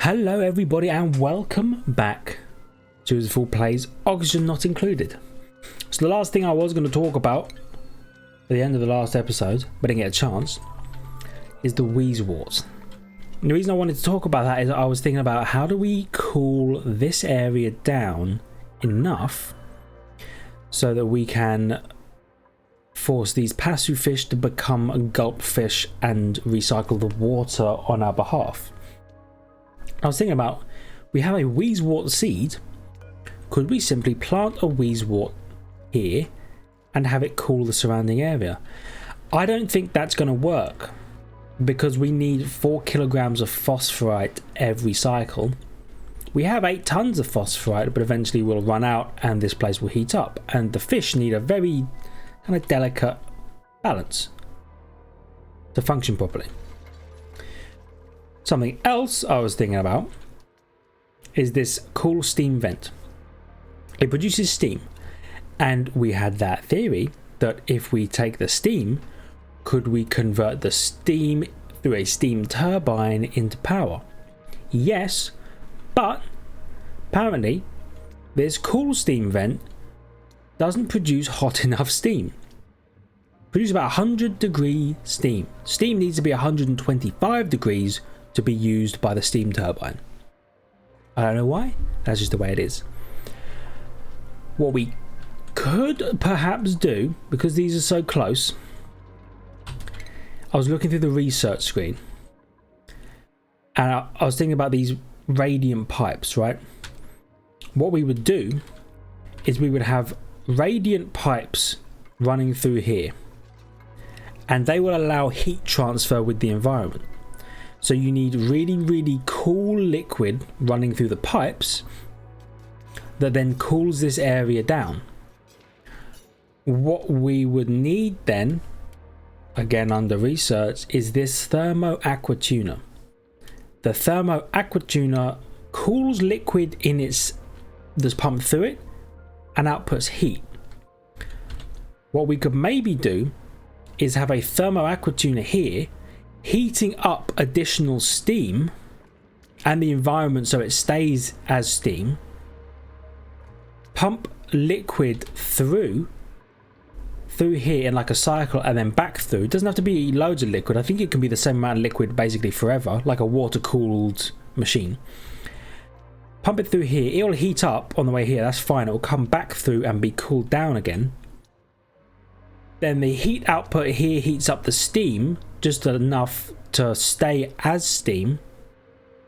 Hello everybody and welcome back to the Full Plays Oxygen Not Included. So the last thing I was going to talk about at the end of the last episode, but didn't get a chance, is the Wheezewort. And the reason I wanted to talk about that is I was thinking about how do we cool this area down enough so that we can force these Passu fish to become gulp fish and recycle the water on our behalf. I was thinking about, we have a Wheezewort seed. Could we simply plant a Wheezewort here and have it cool the surrounding area? I don't think that's going to work because we need 4 kilograms of phosphorite every cycle. We have 8 tons of phosphorite, but eventually we'll run out and this place will heat up. And the fish need a very kind of delicate balance to function properly. Something else I was thinking about is this cool steam vent. It produces steam, and we had that theory that if we take the steam, could we convert the steam through a steam turbine into power? Yes, but apparently this cool steam vent doesn't produce hot enough steam. Produce about 100 degree steam. Steam needs to be 125 degrees to be used by the steam turbine. I don't know why, that's just the way it is. What we could perhaps do, because these are so close, I was looking through the research screen and I was thinking about these radiant pipes, right? What we would do is we would have radiant pipes running through here, and they will allow heat transfer with the environment. So you need really cool liquid running through the pipes that then cools this area down. What we would need then, again under research, is this thermo aqua tuner. The thermo aqua tuner cools liquid in its that's pumped through it and outputs heat. What we could maybe do is have a thermo aqua tuner here heating up additional steam and the environment so it stays as steam, pump liquid through here in like a cycle and then back through. It doesn't have to be loads of liquid. I think it can be the same amount of liquid basically forever, like a water cooled machine. Pump it through here, it will heat up on the way here, that's fine. It will come back through and be cooled down again. Then the heat output here heats up the steam just enough to stay as steam,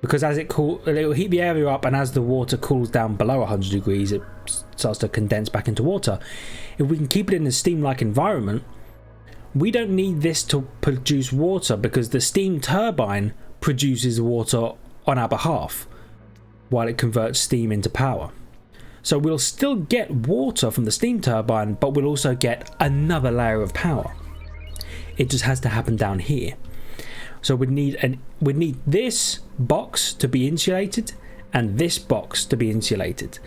because as it will heat the area up, and as the water cools down below 100 degrees it starts to condense back into water. If we can keep it in a steam-like environment, we don't need this to produce water because the steam turbine produces water on our behalf while it converts steam into power. So we'll still get water from the steam turbine, but we'll also get another layer of power. It just has to happen down here. So we'd need this box to be insulated and this box to be insulated.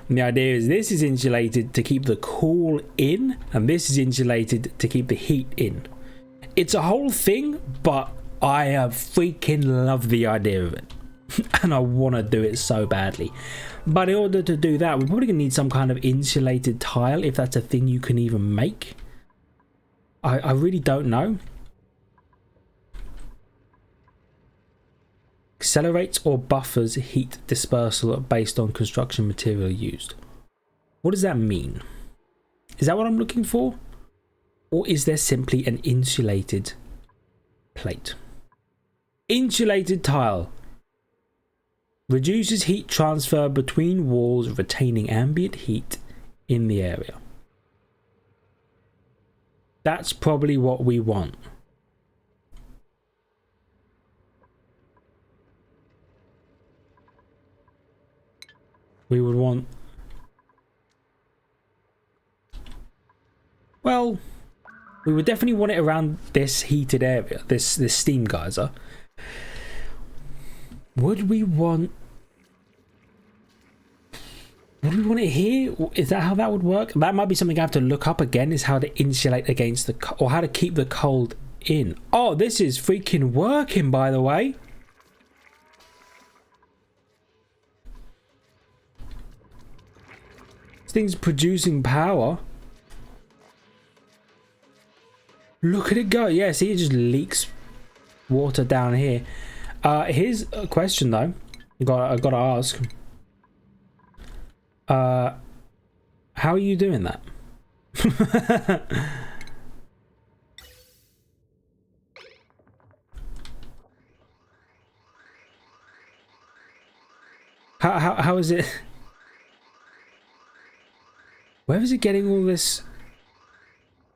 And the idea is this is insulated to keep the cool in, and this is insulated to keep the heat in. It's a whole thing, but I freaking love the idea of it. And I want to do it so badly. But in order to do that, we're probably going to need some kind of insulated tile, if that's a thing you can even make. I really don't know. Accelerates or buffers heat dispersal based on construction material used. What does that mean? Is that what I'm looking for? Or is there simply an insulated plate? Insulated tile. Reduces heat transfer between walls, retaining ambient heat in the area. That's probably what we want. We would want... well, we would definitely want it around this heated area, this steam geyser. Would we want it here? Is that how that would work? That might be something I have to look up again, is how to insulate against the... or how to keep the cold in. Oh, this is freaking working, by the way. thing's producing power. Look at it go. Yeah, see, it just leaks water down here. Here's a question though. I gotta ask. How are you doing that? How is it? Where is it getting all this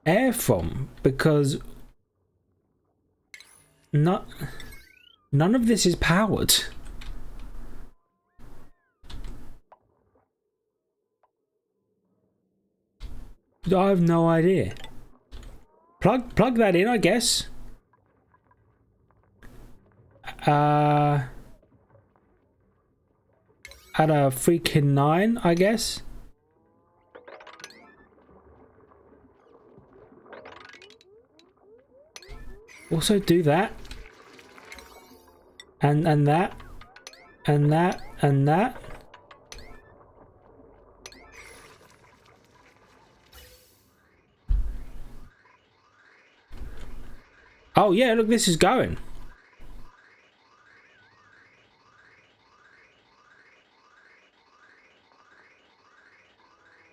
air from? Because none of this is powered. I have no idea. Plug that in, I guess. At a freaking 9, I guess. Also do that. And that. And that. And that. Oh yeah, look, this is going.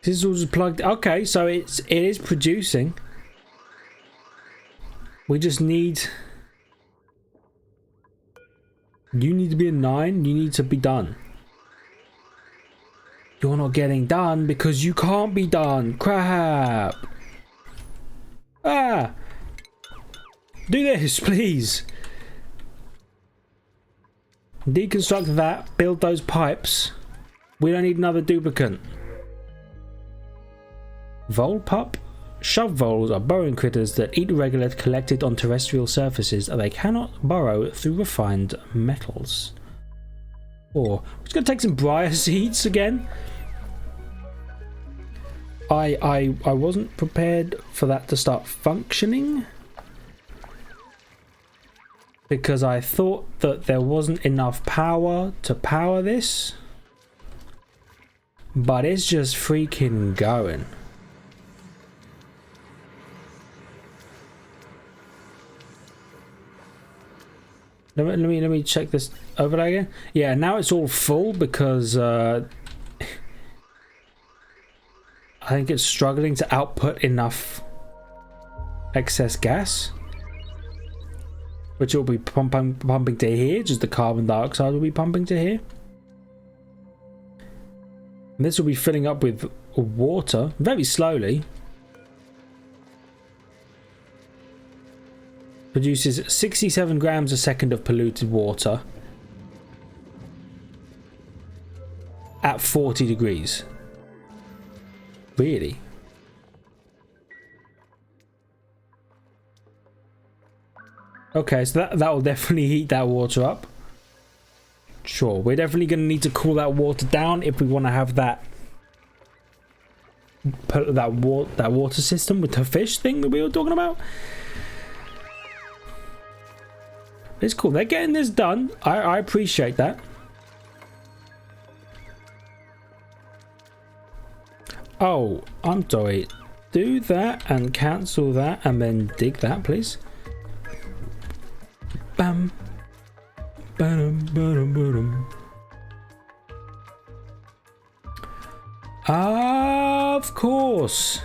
This is all just plugged. Okay, so it is producing. We just need. You need to be a 9. You need to be done. You're not getting done because you can't be done. Crap. Ah. Do this, please. Deconstruct that. Build those pipes. We don't need another duplicate. Vole pup? Shove voles are burrowing critters that eat regolith collected on terrestrial surfaces that they cannot burrow through refined metals. Or we're just gonna take some briar seeds again. I wasn't prepared for that to start functioning, because I thought that there wasn't enough power to power this, but it's just freaking going. Let me check this over there again. Yeah, now it's all full because I think it's struggling to output enough excess gas, which will be pumping to here. Just the carbon dioxide will be pumping to here. And this will be filling up with water very slowly. Produces 67 grams a second of polluted water at 40 degrees. Really? Okay, so that will definitely heat that water up. Sure, we're definitely going to need to cool that water down if we want to have that water system with the fish thing that we were talking about. It's cool. They're getting this done. I appreciate that. Oh, I'm sorry. Do that and cancel that and then dig that, please. Bam. Ba-dum, ba-dum, ba-dum. Of course.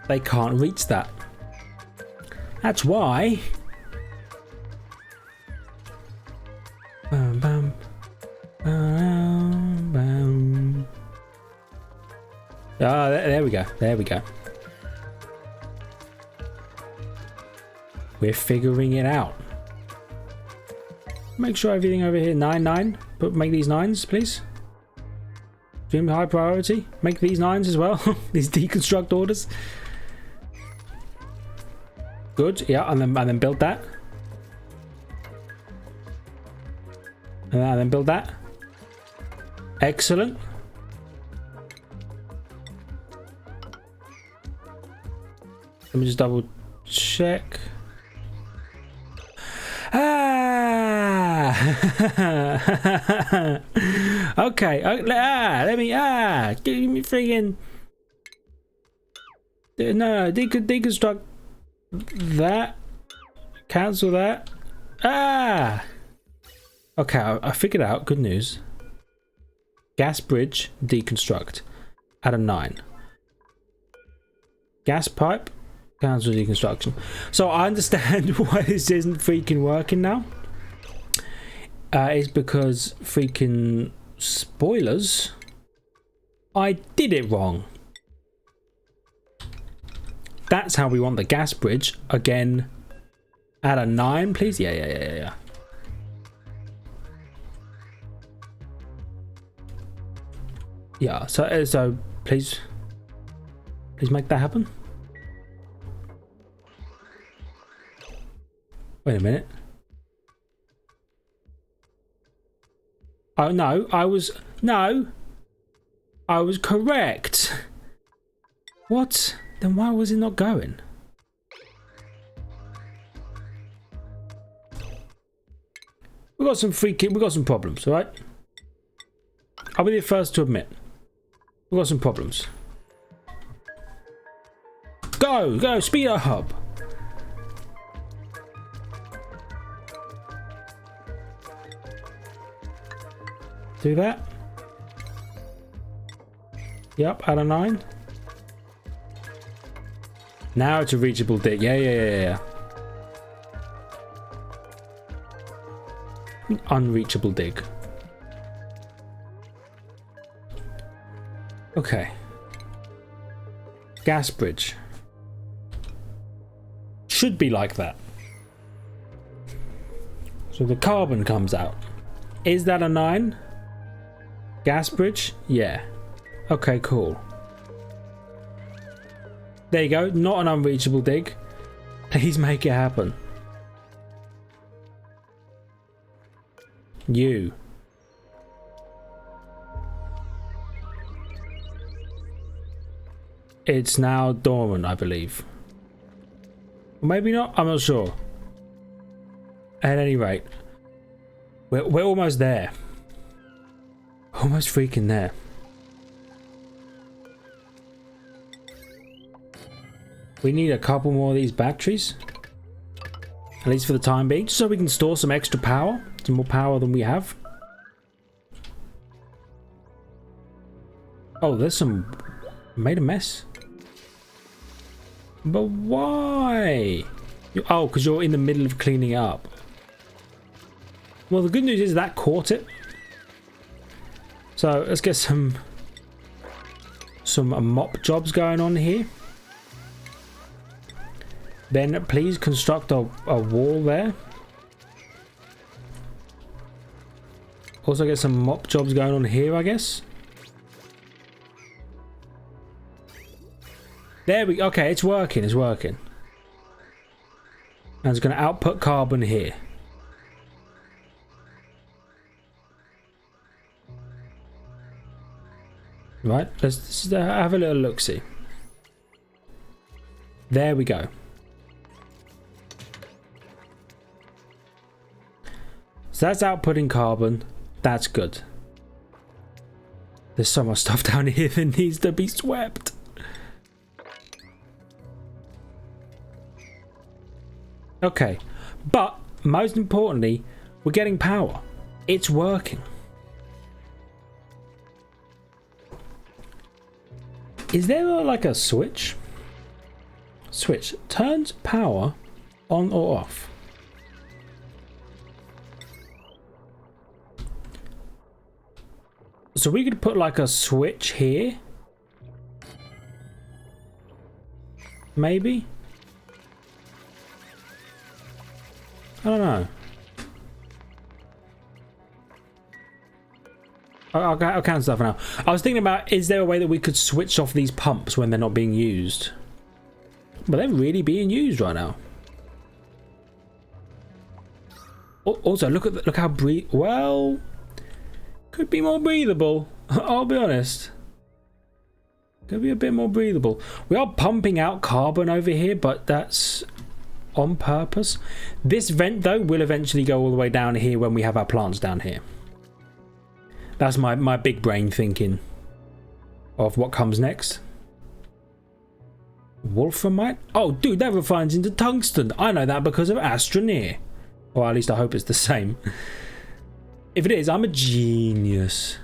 They can't reach that. That's why. Bam, bam, bam, bam. Ah, there we go. There we go. We're figuring it out. Make sure everything over here 9. But make these 9s, please. Extremely high priority. Make these 9s as well. These deconstruct orders. Good, yeah, and then build that. And then build that. Excellent. Let me just double check. Ah! Okay. Let me. Give me freaking. No. Deconstruct that. Cancel that. Okay. I figured out. Good news. Gas bridge. Deconstruct. At a 9. Gas pipe. Cancel deconstruction. So I understand why this isn't freaking working now. It's because freaking spoilers. I did it wrong. That's how we want the gas bridge. Again, at a 9, please. Yeah. Yeah. So please make that happen. Wait a minute. Oh no, I was correct. What? Then why was it not going? We got some problems, alright? I'll be the first to admit. We got some problems. Go, speed up. Do that. Yep, out of 9. Now it's a reachable dig. Yeah. Unreachable dig. Okay. Gas bridge. Should be like that. So the carbon comes out. Is that a 9? Gas bridge? Yeah. Okay, cool. There you go. Not an unreachable dig. Please make it happen. You. It's now dormant, I believe. Or maybe not. I'm not sure. At any rate, we're almost there. Almost freaking there. We need a couple more of these batteries. At least for the time being. Just so we can store some extra power. Some more power than we have. Oh, there's some... Made a mess. But why? Oh, because you're in the middle of cleaning up. Well, the good news is that caught it. So let's get some mop jobs going on here. Then please construct a wall there. Also get some mop jobs going on here, I guess. There we go. Okay, it's working. And it's going to output carbon here. Right, let's have a little look-see. There we go. So that's outputting carbon. That's good. There's so much stuff down here that needs to be swept. Okay, but most importantly, we're getting power. It's working. Is there like a switch? Switch turns power on or off. So we could put like a switch here. Maybe? I don't know. I'll cancel that for now. I was thinking about, is there a way that we could switch off these pumps when they're not being used? But they're really being used right now. Also, look how well, could be more breathable. I'll be honest. Could be a bit more breathable. We are pumping out carbon over here, but that's on purpose. This vent though will eventually go all the way down here when we have our plants down here. That's my big brain thinking of what comes next. Wolframite? Oh, dude, that refines into tungsten. I know that because of Astroneer. Or at least I hope it's the same. If it is, I'm a genius.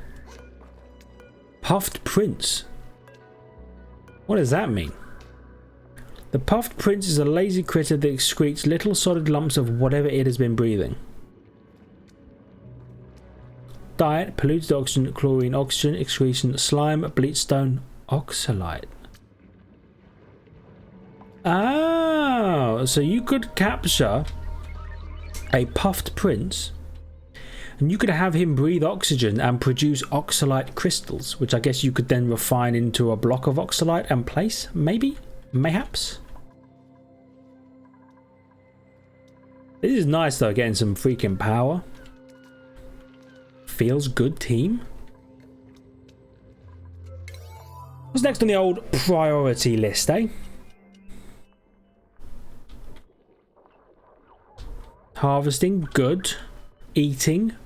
Puffed Prince. What does that mean? The Puffed Prince is a lazy critter that excretes little solid lumps of whatever it has been breathing. Diet: polluted oxygen, chlorine, oxygen, excretion, slime, bleachstone, oxalite. Oh, so you could capture a Puffed Prince and you could have him breathe oxygen and produce oxalite crystals, which I guess you could then refine into a block of oxalite and place, maybe? Mayhaps? This is nice though, getting some freaking power. Feels good, team. What's next on the old priority list, eh? Harvesting, good. Eating,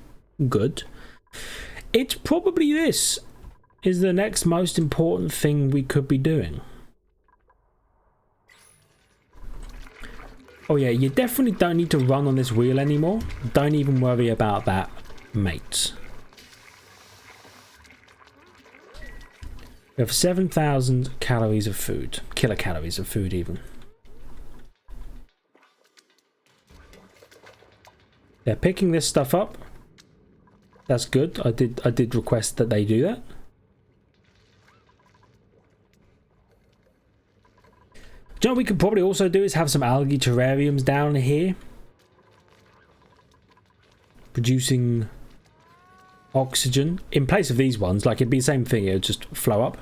good. It's probably this is the next most important thing we could be doing. Oh yeah, you definitely don't need to run on this wheel anymore. Don't even worry about that, mates. We have 7,000 calories of food. Kilocalories of food even. They're picking this stuff up. That's good. I did request that they do that. Do you know what we could probably also do is have some algae terrariums down here. Producing oxygen. In place of these ones, like it'd be the same thing, it would just flow up.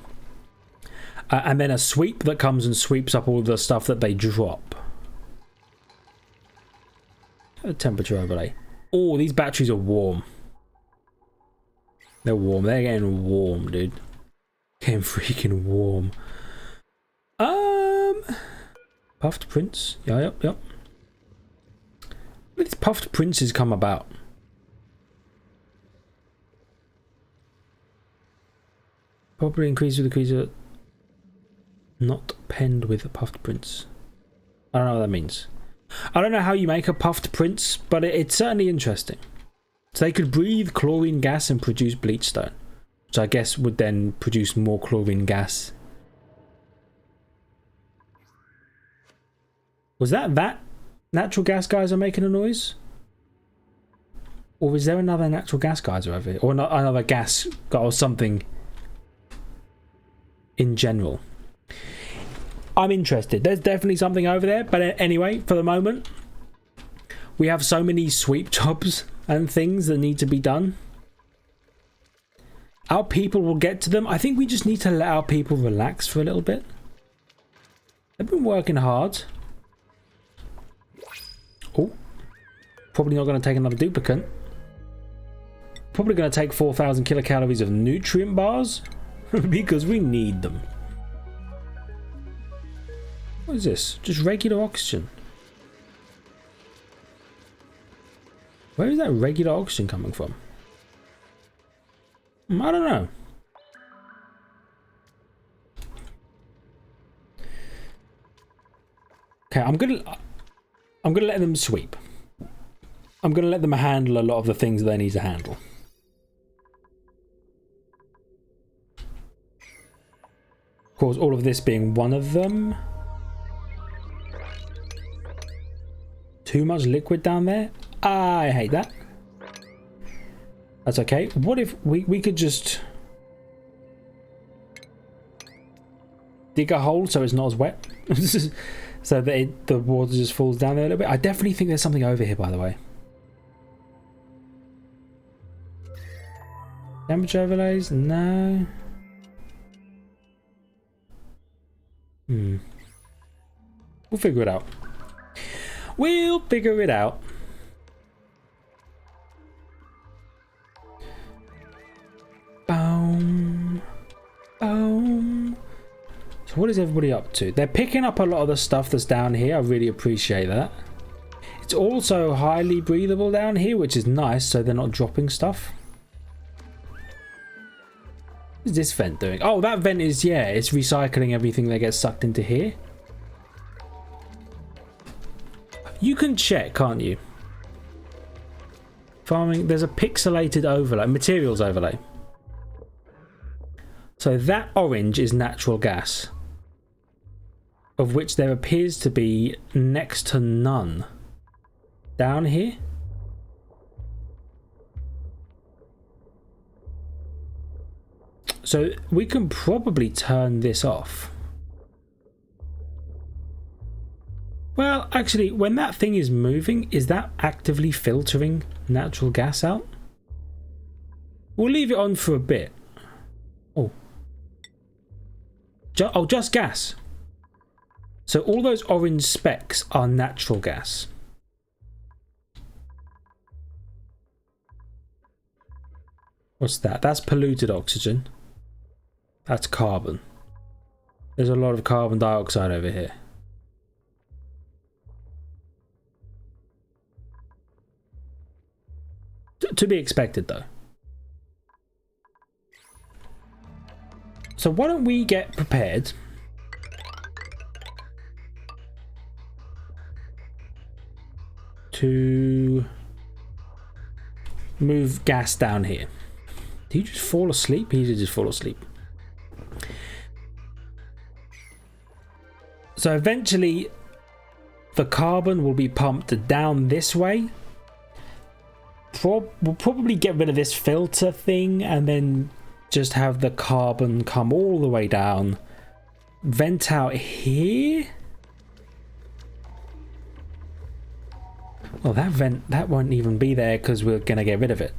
And then a sweep that comes and sweeps up all the stuff that they drop. A temperature overlay. Oh, these batteries are warm. They're warm. They're getting warm, dude. Getting freaking warm. Puffed Prince. Yeah, yep. Where did these Puffed Princes come about? Probably increase with the creature not penned with a Puffed Prince. I don't know what that means. I don't know how you make a Puffed Prince, but it's certainly interesting. So they could breathe chlorine gas and produce bleachstone, which I guess would then produce more chlorine gas. Was that natural gas geyser making a noise? Or is there another natural gas geyser over here? Or another gas or something in general? I'm interested. There's definitely something over there. But anyway, for the moment, we have so many sweep jobs and things that need to be done. Our people will get to them. I think we just need to let our people relax for a little bit. They've been working hard. Oh, probably not going to take another duplicate. Probably going to take 4,000 kilocalories of nutrient bars because we need them. What is this? Just regular oxygen. Where is that regular oxygen coming from? I don't know. Okay, I'm gonna let them sweep. I'm gonna let them handle a lot of the things they need to handle. Of course, all of this being one of them. Too much liquid down there? I hate that. That's okay. What if we could just dig a hole so it's not as wet? So that the water just falls down there a little bit. I definitely think there's something over here, by the way. Temperature overlays? No. We'll figure it out. We'll figure it out. Boom. Boom. So what is everybody up to? They're picking up a lot of the stuff that's down here. I really appreciate that. It's also highly breathable down here, which is nice, so they're not dropping stuff. What's this vent doing? Oh, that vent is, yeah, it's recycling everything that gets sucked into here. You can check, can't you? Farming, there's a pixelated overlay, materials overlay. So that orange is natural gas, of which there appears to be next to none. Down here? So we can probably turn this off. Well, actually, when that thing is moving, is that actively filtering natural gas out? We'll leave it on for a bit. Oh. Just gas. So all those orange specks are natural gas. What's that? That's polluted oxygen. That's carbon. There's a lot of carbon dioxide over here. To be expected, though. So why don't we get prepared to move gas down here. Did you just fall asleep? He did just fall asleep. So eventually the carbon will be pumped down this way. We'll probably get rid of this filter thing and then just have the carbon come all the way down, vent out here. Well, that vent, that won't even be there because we're gonna get rid of it.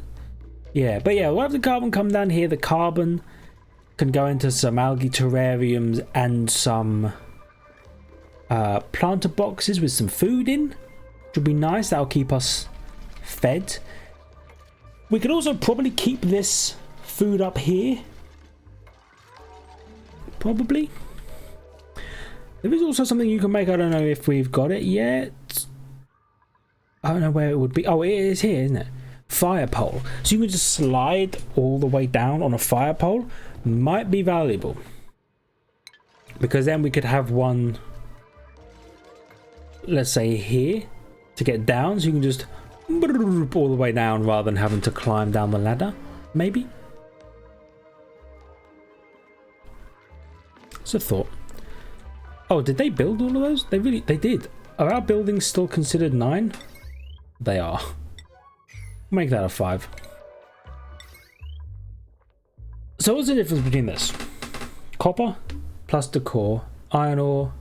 Yeah, but yeah, we'll have the carbon come down here. The carbon can go into some algae terrariums and some planter boxes with some food in, which would be nice. That'll keep us fed. We could also probably keep this food up here. Probably. There is also something you can make. I don't know if we've got it yet. I don't know where it would be. Oh, it is here, isn't it? Fire pole. So you can just slide all the way down on a fire pole. Might be valuable. Because then we could have one, let's say here, to get down. So you can just all the way down rather than having to climb down the ladder. Maybe. It's a thought. Oh, did they build all of those? They did. Are our buildings still considered 9? They are. Make that a 5. So what's the difference between this? Copper plus decor, iron ore.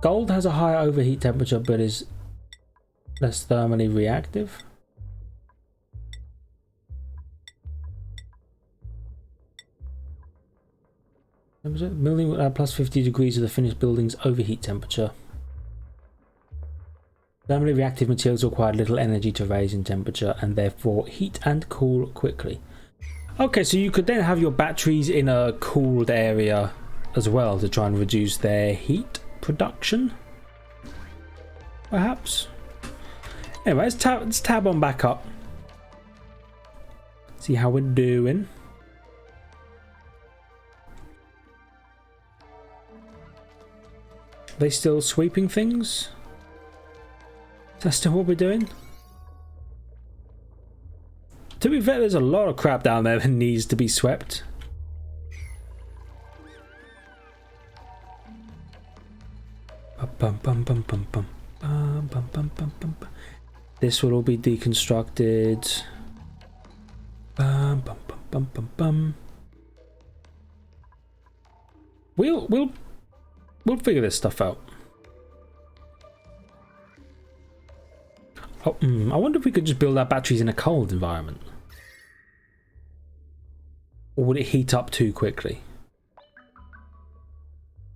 Gold has a higher overheat temperature but is less thermally reactive. Building will add plus 50 degrees to the finished building's overheat temperature. Thermally reactive materials require little energy to raise in temperature and therefore heat and cool quickly. Okay, so you could then have your batteries in a cooled area as well to try and reduce their heat production. Perhaps. Anyway, let's tab on back up. See how we're doing. Are they still sweeping things? Is that still what we're doing? To be fair, there's a lot of crap down there that needs to be swept. This will all be deconstructed. We'll figure this stuff out. Oh, I wonder if we could just build our batteries in a cold environment. Or would it heat up too quickly?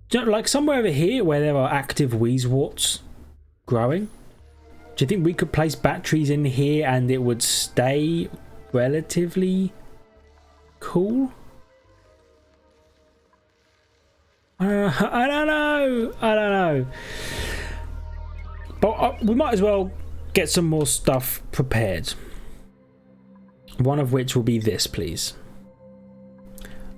Do you know, like somewhere over here where there are active wheezeworts growing, do you think we could place batteries in here and it would stay relatively cool? I don't know. But we might as well get some more stuff prepared. One of which will be this, please.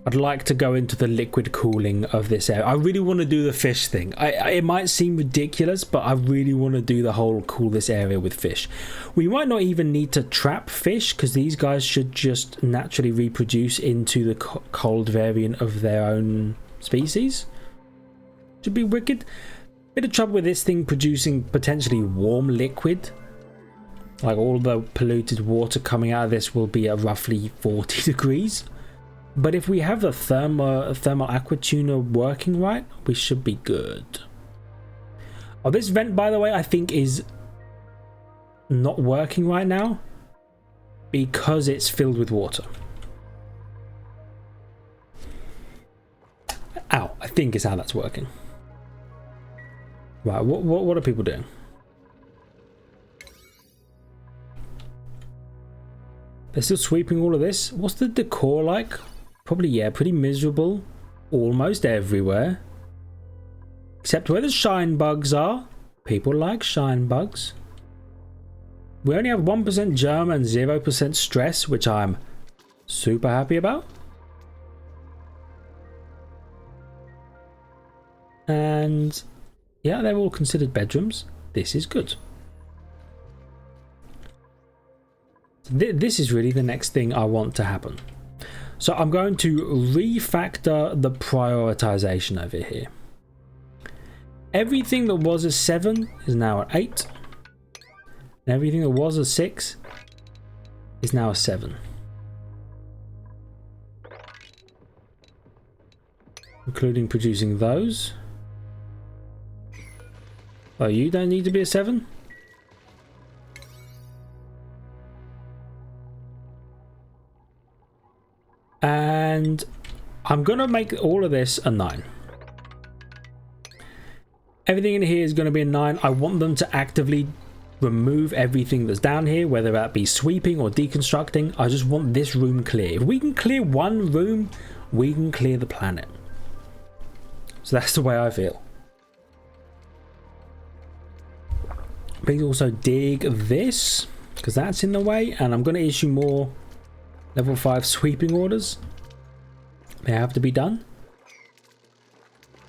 I'd like to go into the liquid cooling of this area. I really want to do the fish thing. It might seem ridiculous, but I really want to do the whole cool this area with fish. We might not even need to trap fish, because these guys should just naturally reproduce into the cold variant of their own species. Should be wicked. Bit of trouble with this thing producing potentially warm liquid. Like all the polluted water coming out of this will be at roughly 40 degrees. But if we have the thermal aqua tuner working right, we should be good. Oh, this vent, by the way, I think is not working right now because it's filled with water. Ow, I think is how that's working. Right, what are people doing? They're still sweeping all of this. What's the decor like? Probably, yeah, pretty miserable. Almost everywhere. Except where the shine bugs are. People like shine bugs. We only have 1% germ and 0% stress, which I'm super happy about. And yeah, they're all considered bedrooms. This is good. This is really the next thing I want to happen. So I'm going to refactor the prioritization over here. Everything that was a 7 is now at 8. And everything that was a 6 is now a 7. Including producing those. Oh, you don't need to be a 7? And I'm going to make all of this a 9. Everything in here is going to be a 9. I want them to actively remove everything that's down here, whether that be sweeping or deconstructing. I just want this room clear. If we can clear one room, we can clear the planet. So that's the way I feel. Please also dig this, because that's in the way, and I'm going to issue more level 5 sweeping orders. They have to be done.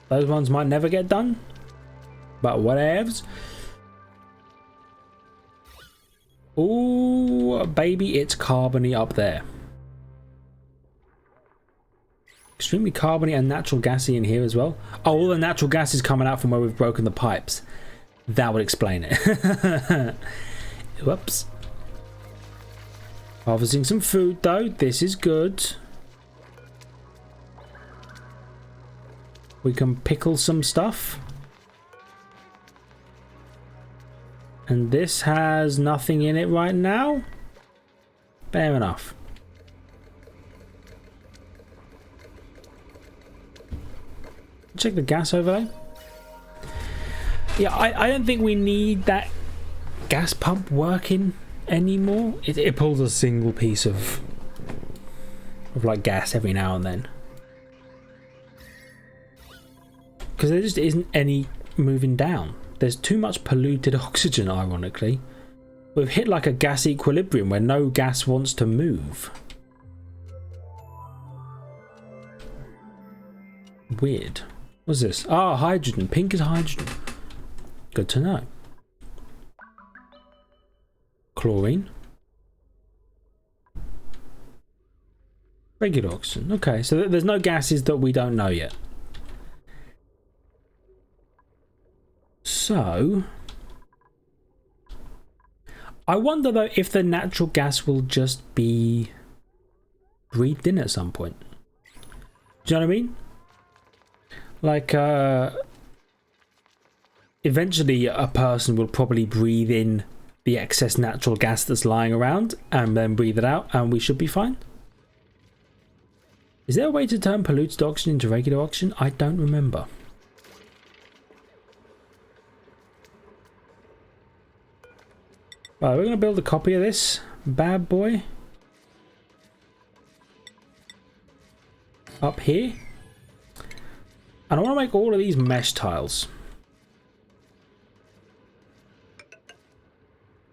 Those ones might never get done, but whatevs. Ooh, baby, it's carbony up there. Extremely carbony and natural gassy in here as well. Oh, all the natural gas is coming out from where we've broken the pipes. That would explain it. Whoops. Harvesting some food though. This is good. We can pickle some stuff. And this has nothing in it right now. Fair enough. Check the gas over there. Yeah, I don't think we need that gas pump working anymore. It pulls a single piece of like gas every now and then. Because there just isn't any moving down. There's too much polluted oxygen, ironically. We've hit like a gas equilibrium where no gas wants to move. Weird. What's this? Ah, hydrogen. Pink is hydrogen. Good to know. Chlorine. Regular oxygen. Okay, so there's no gases that we don't know yet. So, I wonder though if the natural gas will just be breathed in at some point. Do you know what I mean? Like, eventually a person will probably breathe in the excess natural gas that's lying around and then breathe it out, and we should be fine. Is there a way to turn polluted oxygen into regular oxygen? I don't remember. Right, we're going to build a copy of this bad boy up here. And I want to make all of these mesh tiles.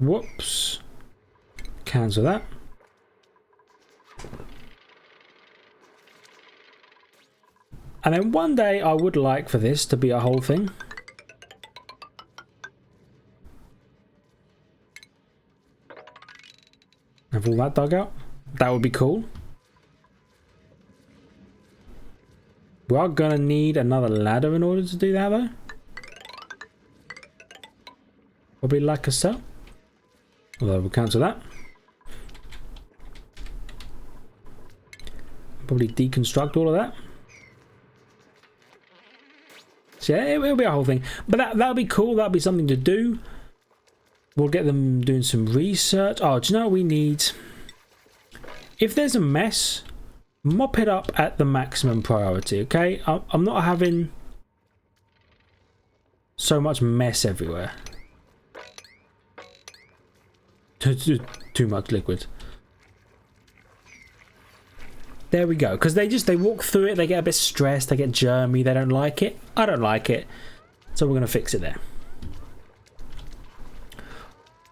Whoops. Cancel that. And then one day I would like for this to be a whole thing. Have all that dug out. That would be cool. We are gonna need another ladder in order to do that though. Probably like a so. Although we'll cancel that. Probably deconstruct all of that. So yeah, it'll be a whole thing. But that'll be cool. That'll be something to do. We'll get them doing some research. Oh, do you know what we need? If there's a mess, mop it up at the maximum priority, okay? I'm not having so much mess everywhere. Too much liquid. There we go. Because they walk through it, they get a bit stressed, they get germy, they don't like it. I don't like it. So we're going to fix it there.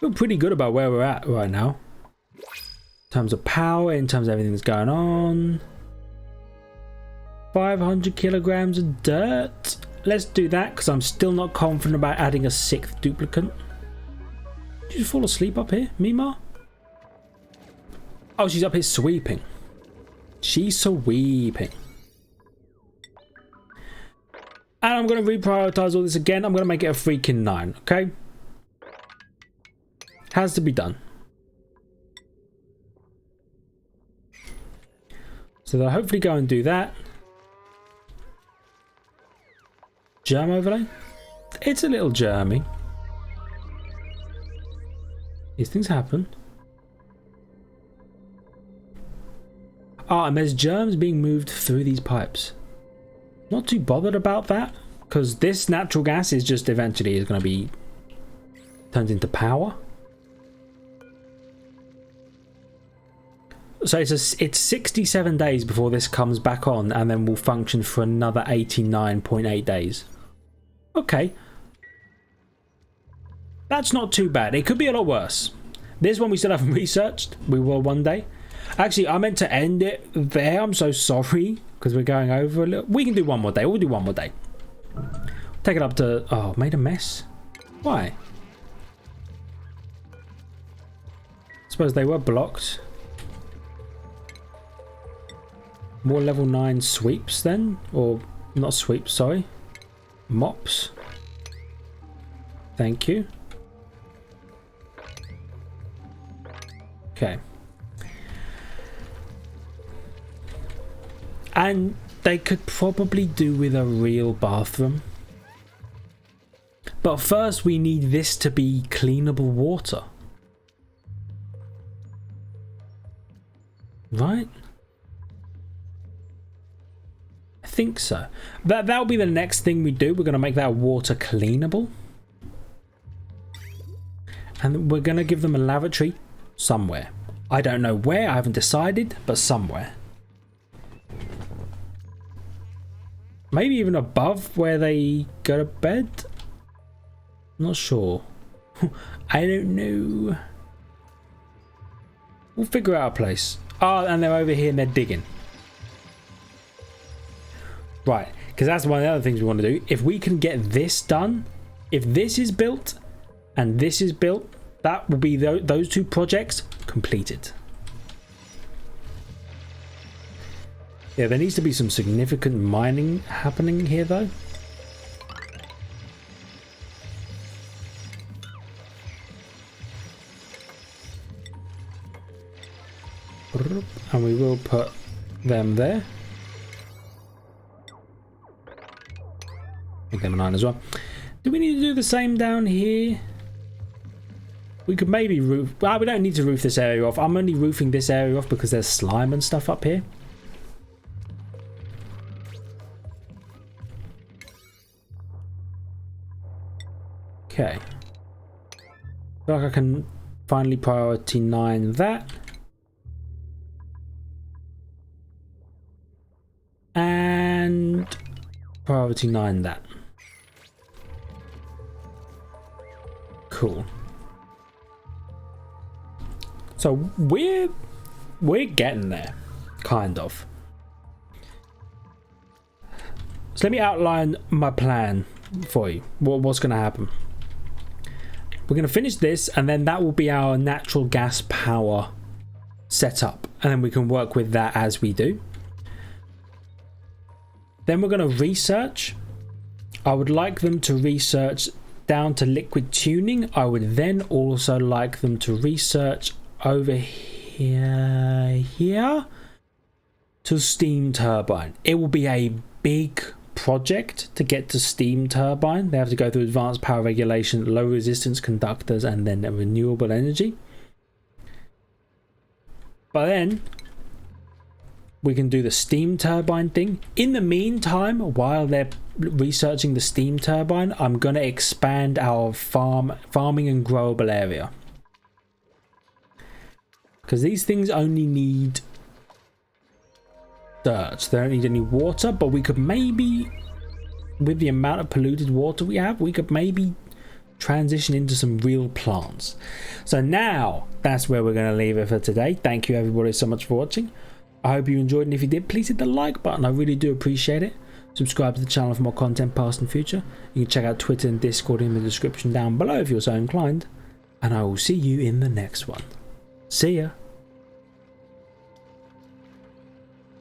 Feel pretty good about where we're at right now. In terms of power, in terms of everything that's going on. 500 kilograms of dirt. Let's do that because I'm still not confident about adding a 6th duplicate. Did you fall asleep up here, Mima? Oh, she's up here sweeping. She's sweeping. And I'm going to reprioritize all this again. I'm going to make it a freaking 9, okay? Has to be done. So they'll hopefully go and do that. Germ overlay? It's a little germy. These things happen. Ah, and there's germs being moved through these pipes. Not too bothered about that, because this natural gas is just eventually going to be turned into power. So it's 67 days before this comes back on, and then will function for another 89.8 days. Okay. That's not too bad. It could be a lot worse. This one we still haven't researched. We will one day. Actually, I meant to end it there. I'm so sorry because we're going over a little. We can do one more day. We'll do one more day. Take it up to... Oh, made a mess. Why? Suppose they were blocked. More level 9 sweeps then? Or not sweeps, sorry. Mops. Thank you. Okay. And they could probably do with a real bathroom. But first we need this to be cleanable water. Right? I think so. That'll be the next thing we do. We're going to make that water cleanable. And we're going to give them a lavatory somewhere. I don't know where, I haven't decided, but somewhere. Maybe even above where they go to bed? I'm not sure. I don't know. We'll figure out a place. Oh, and they're over here and they're digging. Right, because that's one of the other things we want to do. If we can get this done, if this is built and this is built, that will be those two projects completed. Yeah, there needs to be some significant mining happening here though. And we will put them there. Okay, 9 as well. Do we need to do the same down here? We could maybe roof... Well, we don't need to roof this area off. I'm only roofing this area off because there's slime and stuff up here. Okay. I feel like I can finally priority 9 that. And priority 9 that. Cool. So we're getting there, kind of. So let me outline my plan for you. What's going to happen? We're going to finish this, and then that will be our natural gas power setup, and then we can work with that as we do. Then we're going to research. I would like them to research down to liquid tuning. I would then also like them to research over here to steam turbine. It will be a big project to get to steam turbine. They have to go through advanced power regulation, low resistance conductors, and then renewable energy. But then we can do the steam turbine thing. In the meantime, while they're researching the steam turbine, I'm going to expand our farming and growable area, because these things only need dirt. They don't need any water, but we could maybe, with the amount of polluted water we have, we could maybe transition into some real plants. So now that's where we're going to leave it for today. Thank you everybody so much for watching. I hope you enjoyed, and if you did, please hit the like button. I really do appreciate it. Subscribe to the channel for more content past and future. You can check out Twitter and Discord in the description down below if you're so inclined, and I will see you in the next one. See ya.